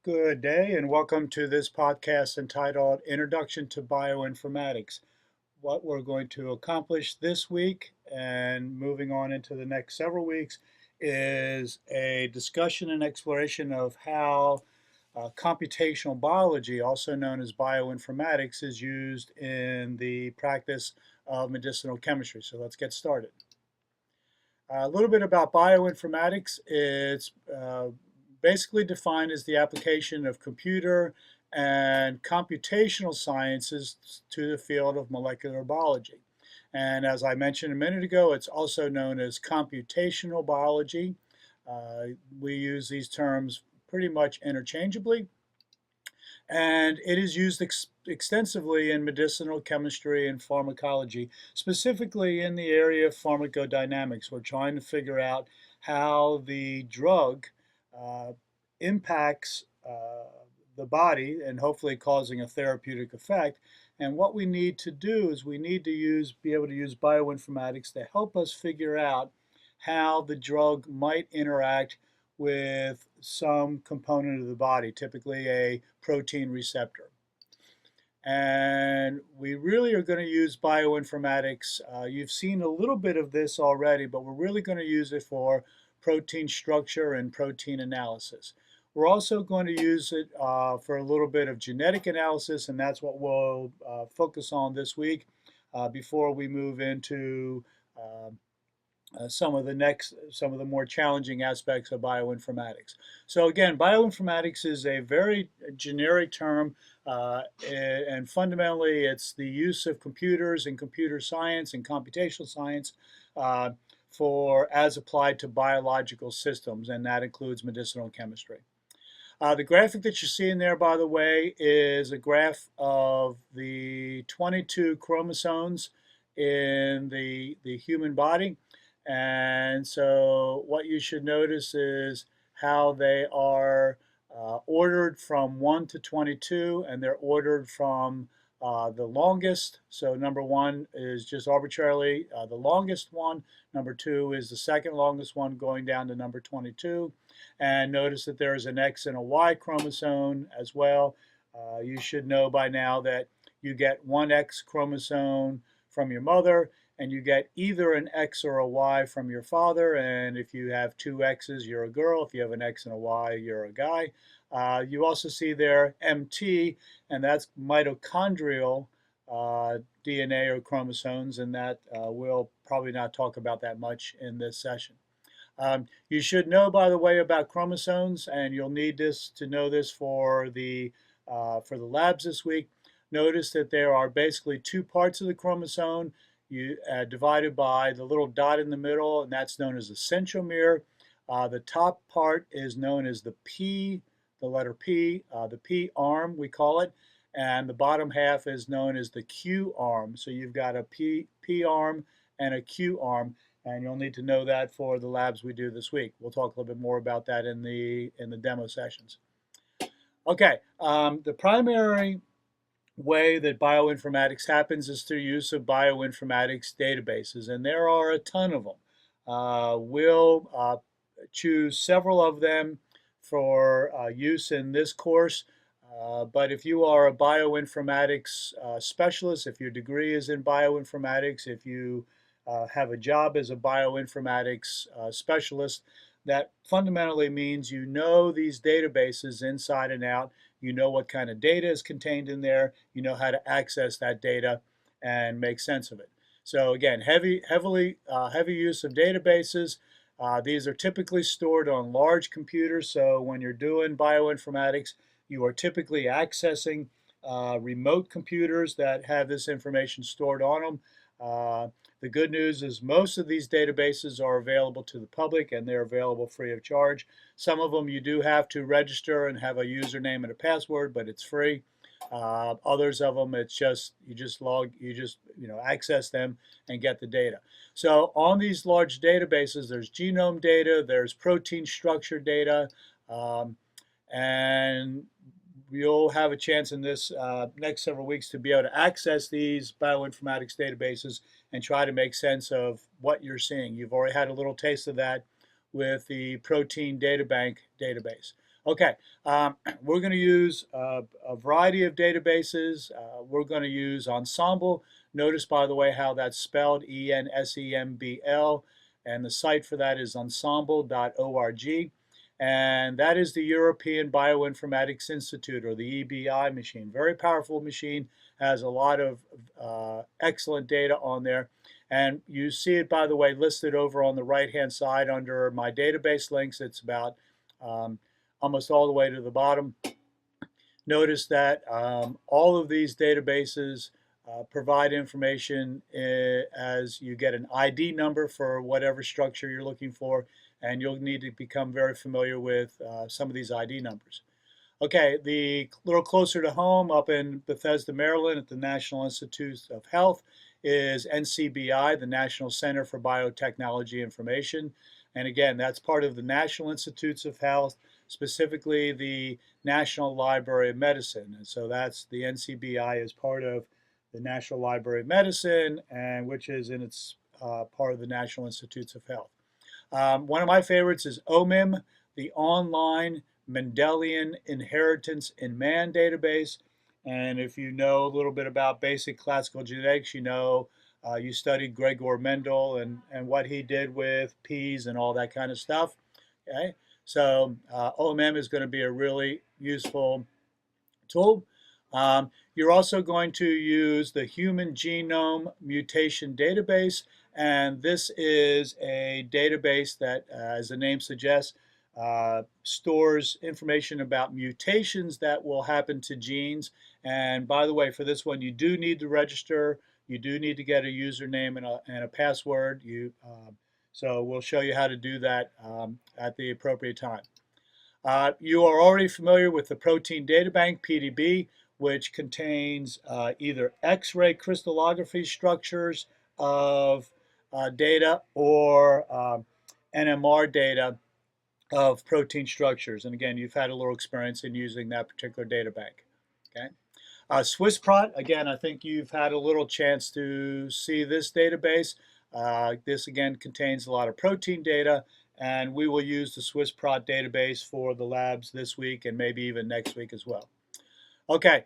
Good day, and welcome to this podcast entitled Introduction to Bioinformatics. What we're going to accomplish this week and moving on into the next several weeks is a discussion and exploration of how computational biology, also known as bioinformatics, is used in the practice of medicinal chemistry. So let's get started. A little bit about bioinformatics. It's basically defined as the application of computer and computational sciences to the field of molecular biology. And as I mentioned a minute ago, it's also known as computational biology. We use these terms pretty much interchangeably, and it is used extensively in medicinal chemistry and pharmacology, specifically in the area of pharmacodynamics. We're trying to figure out how the drug uh, impacts the body and hopefully causing a therapeutic effect. And what we need to do is we need to be able to use bioinformatics to help us figure out how the drug might interact with some component of the body, typically a protein receptor. And we really are going to use bioinformatics. You've seen a little bit of this already, but we're really going to use it for protein structure and protein analysis. We're also going to use it for a little bit of genetic analysis, and that's what we'll focus on this week before we move into uh, some of the more challenging aspects of bioinformatics. So again, bioinformatics is a very generic term, and fundamentally it's the use of computers and computer science and computational science uh, for as applied to biological systems, and that includes medicinal chemistry. The graphic that you're seeing there, by the way, is a graph of the 22 chromosomes in the human body. And so what you should notice is how they are ordered from 1 to 22, and they're ordered from the longest. So number 1 is just arbitrarily the longest one. Number 2 is the second longest one going down to number 22. And notice that there is an X and a Y chromosome as well. You should know by now that you get one X chromosome from your mother, and you get either an X or a Y from your father. And if you have two X's, you're a girl. If you have an X and a Y, you're a guy. You also see there MT, and that's mitochondrial DNA or chromosomes, and that we'll probably not talk about that much in this session. You should know, by the way, about chromosomes, and you'll need this to know this for the labs this week. Notice that there are basically two parts of the chromosome divided by the little dot in the middle, and that's known as the centromere. The top part is known as the P, the letter P, the P arm, we call it, and the bottom half is known as the Q arm. So you've got a P arm and a Q arm, and you'll need to know that for the labs we do this week. We'll talk a little bit more about that in the demo sessions. Okay, the primary way that bioinformatics happens is through use of bioinformatics databases, and there are a ton of them. We'll choose several of them for use in this course, but if you are a bioinformatics specialist, if your degree is in bioinformatics, if you have a job as a bioinformatics specialist, that fundamentally means you know these databases inside and out. You know what kind of data is contained in there. You know how to access that data and make sense of it. So again, heavy use of databases. These are typically stored on large computers. So when you're doing bioinformatics, you are typically accessing remote computers that have this information stored on them. The good news is most of these databases are available to the public, and they're available free of charge. Some of them you do have to register and have a username and a password, but it's free. Others of them, it's just you just access them and get the data. So on these large databases, there's genome data, there's protein structure data, and you'll have a chance in this next several weeks to be able to access these bioinformatics databases and try to make sense of what you're seeing. You've already had a little taste of that with the Protein Data Bank database. Okay, we're going to use a variety of databases. We're going to use Ensemble. Notice, by the way, how that's spelled, Ensembl, and the site for that is ensemble.org. And that is the European Bioinformatics Institute, or the EBI machine. Very powerful machine, has a lot of excellent data on there. And you see it, by the way, listed over on the right-hand side under my database links. It's about um, almost all the way to the bottom. Notice that all of these databases provide information as you get an ID number for whatever structure you're looking for, and you'll need to become very familiar with some of these ID numbers. Okay, the little closer to home up in Bethesda, Maryland at the National Institutes of Health is NCBI, the National Center for Biotechnology Information. And again, that's part of the National Institutes of Health, specifically the National Library of Medicine. And so that's the NCBI is part of the National Library of Medicine, and which is in its part of the National Institutes of Health. One of my favorites is OMIM, the Online Mendelian Inheritance in Man database. And if you know a little bit about basic classical genetics, you know you studied Gregor Mendel and what he did with peas and all that kind of stuff. Okay, so OMM is going to be a really useful tool. You're also going to use the Human Genome Mutation Database, and this is a database that, as the name suggests, stores information about mutations that will happen to genes. And by the way, for this one, you do need to register. You do need to get a username and a password. So we'll show you how to do that at the appropriate time. You are already familiar with the Protein Data Bank, PDB, which contains either X-ray crystallography structures of data or NMR data of protein structures. And again, you've had a little experience in using that particular data bank. Okay. SwissProt, again, I think you've had a little chance to see this database. This again contains a lot of protein data, and we will use the SwissProt database for the labs this week and maybe even next week as well. Okay,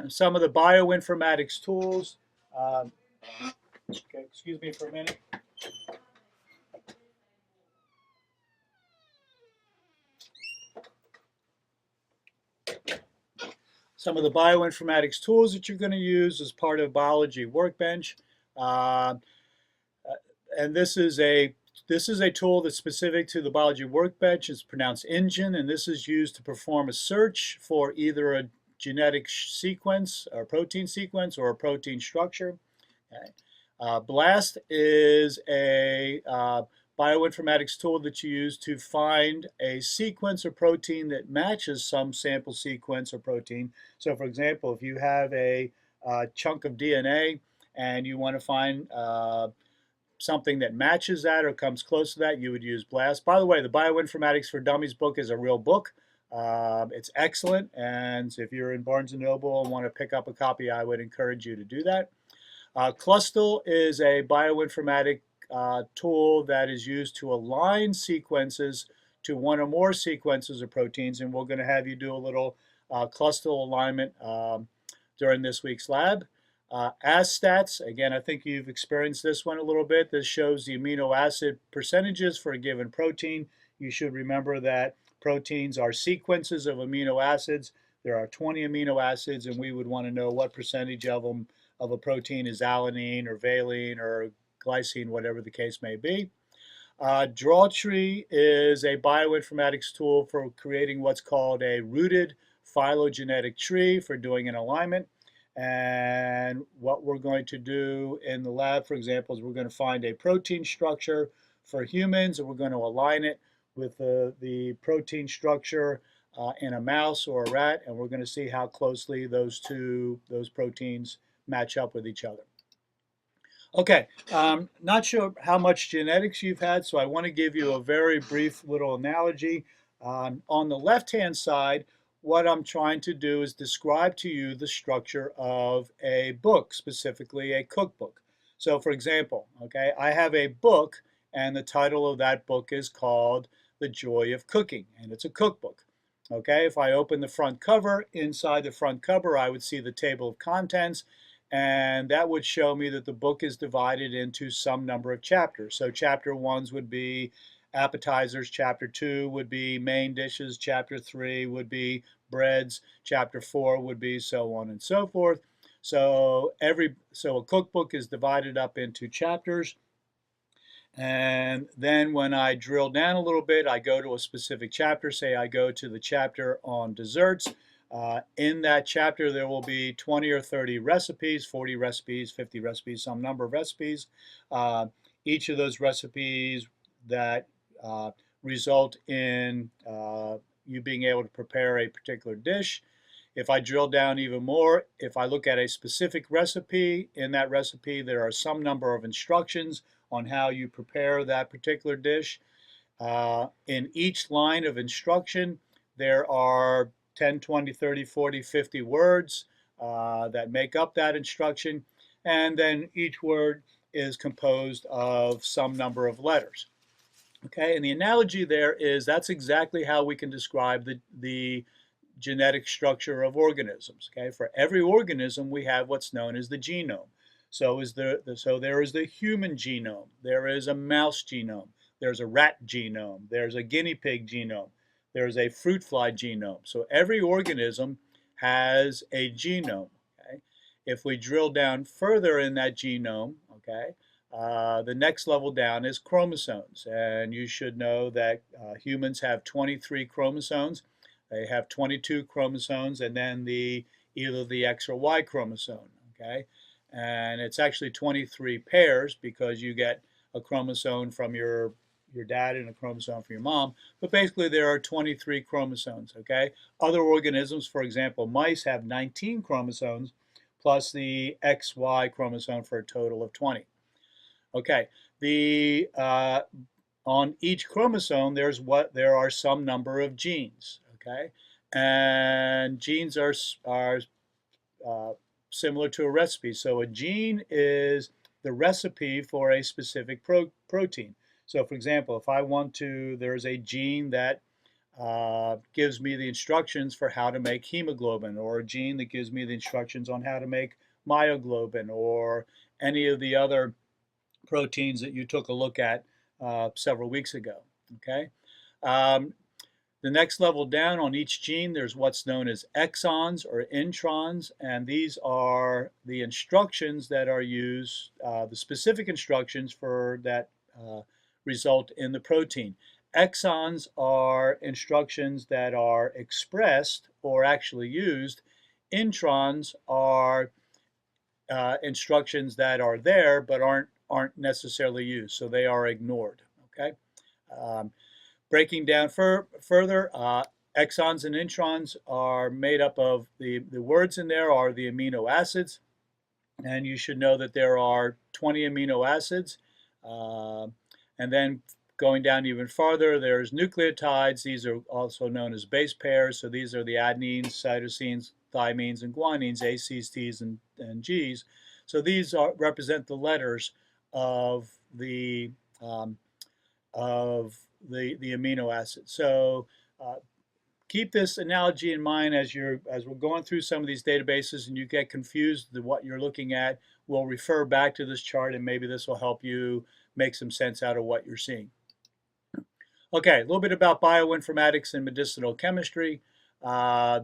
some of the bioinformatics tools. Okay, excuse me for a minute. Some of the bioinformatics tools that you're going to use as part of Biology Workbench. Uh, and this is a tool that's specific to the Biology Workbench. It's pronounced Engine, and this is used to perform a search for either a genetic sequence or protein sequence or a protein structure. Okay. BLAST is a bioinformatics tool that you use to find a sequence or protein that matches some sample sequence or protein. So for example, if you have a chunk of DNA and you want to find something that matches that or comes close to that, you would use BLAST. By the way, the Bioinformatics for Dummies book is a real book. It's excellent, and if you're in Barnes & Noble and want to pick up a copy, I would encourage you to do that. Clustal is a bioinformatic tool that is used to align sequences to one or more sequences of proteins, and we're going to have you do a little Clustal alignment during this week's lab. ASSTATS, again, I think you've experienced this one a little bit. This shows the amino acid percentages for a given protein. You should remember that proteins are sequences of amino acids. There are 20 amino acids, and we would want to know what percentage of them of a protein is alanine or valine or glycine, whatever the case may be. Drawtree is a bioinformatics tool for creating what's called a rooted phylogenetic tree for doing an alignment. And what we're going to do in the lab, for example, is we're going to find a protein structure for humans, and we're going to align it with the protein structure in a mouse or a rat, and we're going to see how closely those proteins match up with each other. Okay, not sure how much genetics you've had, so I want to give you a very brief little analogy. On the left-hand side, what I'm trying to do is describe to you the structure of a book, specifically a cookbook. So for example, okay, I have a book, and the title of that book is called The Joy of Cooking, and it's a cookbook. Okay, if I open the front cover, inside the front cover, I would see the table of contents, and that would show me that the book is divided into some number of chapters. So chapter 1s would be appetizers, chapter 2 would be main dishes, chapter 3 would be breads, chapter 4 would be so on and so forth. So a cookbook is divided up into chapters. And then when I drill down a little bit, I go to a specific chapter. Say I go to the chapter on desserts. In that chapter, there will be 20 or 30 recipes, 40 recipes, 50 recipes, some number of recipes. Uh, each of those recipes that result in you being able to prepare a particular dish. If I drill down even more, if I look at a specific recipe, in that recipe there are some number of instructions on how you prepare that particular dish. In each line of instruction, there are 10, 20, 30, 40, 50 words that make up that instruction. And then each word is composed of some number of letters. Okay, and the analogy there is that's exactly how we can describe the genetic structure of organisms. Okay, for every organism, we have what's known as the genome. So there is the human genome. There is a mouse genome. There's a rat genome. There's a guinea pig genome. There's a fruit fly genome. So every organism has a genome. Okay, if we drill down further in that genome, okay, the next level down is chromosomes, and you should know that humans have 23 chromosomes. They have 22 chromosomes and then either the X or Y chromosome, okay? And it's actually 23 pairs because you get a chromosome from your dad and a chromosome from your mom, but basically there are 23 chromosomes, okay? Other organisms, for example, mice have 19 chromosomes plus the XY chromosome for a total of 20. Okay, on each chromosome there are some number of genes. Okay, and genes are similar to a recipe. So a gene is the recipe for a specific protein. So for example, if I want to, there's a gene that gives me the instructions for how to make hemoglobin, or a gene that gives me the instructions on how to make myoglobin, or any of the other proteins that you took a look at several weeks ago. Okay. Um, the next level down on each gene, there's what's known as exons or introns, and these are the instructions that are used, the specific instructions for that result in the protein. Exons are instructions that are expressed or actually used. Introns are instructions that are there but aren't necessarily used, so they are ignored. Okay, um, breaking down further, exons and introns are made up of the words in there are the amino acids, and you should know that there are 20 amino acids, uh, and then going down even farther, there's nucleotides. These are also known as base pairs. So these are the adenines, cytosines, thymines, and guanines, A, C's, T's, and G's. So these represent the letters of the um, the amino acid. So uh, keep this analogy in mind as we're going through some of these databases and you get confused with what you're looking at. We'll refer back to this chart and maybe this will help you make some sense out of what you're seeing. Okay, a little bit about bioinformatics and medicinal chemistry.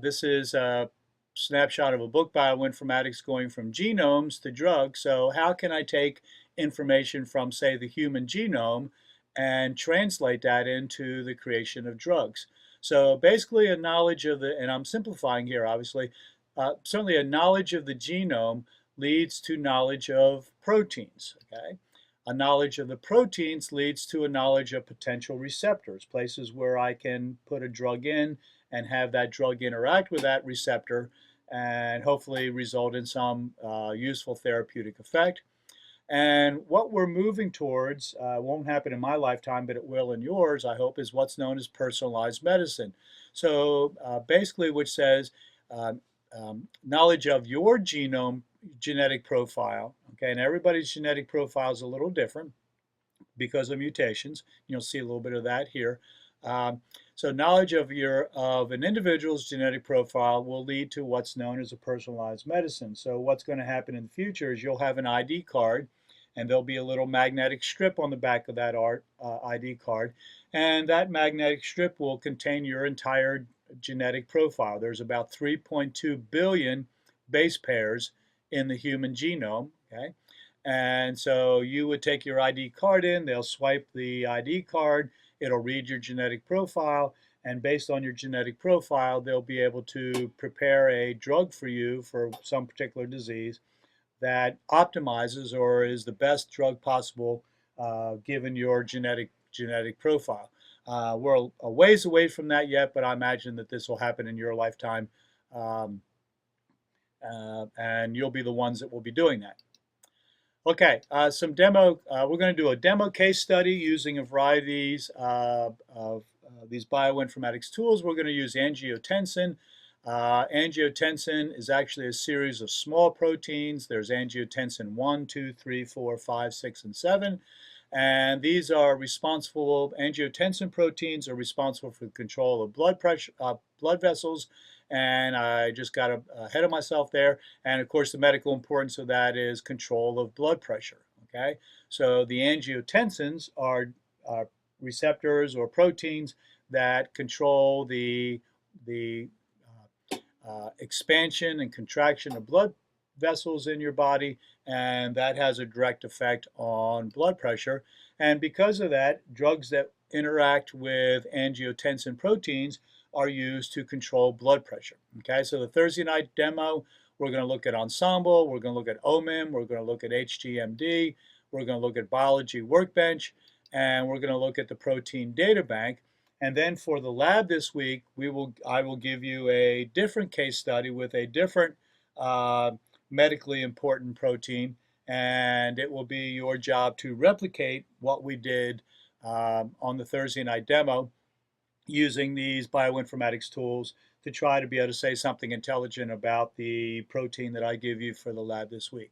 This is a snapshot of a book, Bioinformatics, going from genomes to drugs. So how can I take information from, say, the human genome and translate that into the creation of drugs? So basically a knowledge of and I'm simplifying here, obviously, certainly a knowledge of the genome leads to knowledge of proteins, okay? A knowledge of the proteins leads to a knowledge of potential receptors, places where I can put a drug in and have that drug interact with that receptor and hopefully result in some useful therapeutic effect. And what we're moving towards won't happen in my lifetime, but it will in yours, I hope, is what's known as personalized medicine. So basically, which says um, knowledge of your genetic profile, okay, and everybody's genetic profile is a little different because of mutations. You'll see a little bit of that here. Um, so knowledge of an individual's genetic profile will lead to what's known as a personalized medicine. So what's going to happen in the future is you'll have an ID card, and there'll be a little magnetic strip on the back of that ID card, and that magnetic strip will contain your entire genetic profile. There's about 3.2 billion base pairs in the human genome. Okay. And so you would take your ID card in, they'll swipe the ID card, it'll read your genetic profile, and based on your genetic profile, they'll be able to prepare a drug for you for some particular disease that optimizes or is the best drug possible given your genetic profile. We're a ways away from that yet, but I imagine that this will happen in your lifetime, um, and you'll be the ones that will be doing that. Okay, we're going to do a demo case study using a variety of these bioinformatics tools. We're going to use angiotensin. Angiotensin is actually a series of small proteins. There's angiotensin 1, 2, 3, 4, 5, 6, and 7. And these are responsible, angiotensin proteins are responsible for the control of blood pressure, blood vessels. And I just got ahead of myself there. And of course, the medical importance of that is control of blood pressure. Okay, so the angiotensins are receptors or proteins that control the expansion and contraction of blood vessels in your body, and that has a direct effect on blood pressure. And because of that, drugs that interact with angiotensin proteins are used to control blood pressure. Okay, so the Thursday night demo, we're going to look at Ensemble, we're going to look at OMIM, we're going to look at HGMD, we're going to look at Biology Workbench, and we're going to look at the Protein Data Bank. And then for the lab this week, I will give you a different case study with a different uh, medically important protein, and it will be your job to replicate what we did on the Thursday night demo using these bioinformatics tools to try to be able to say something intelligent about the protein that I give you for the lab this week.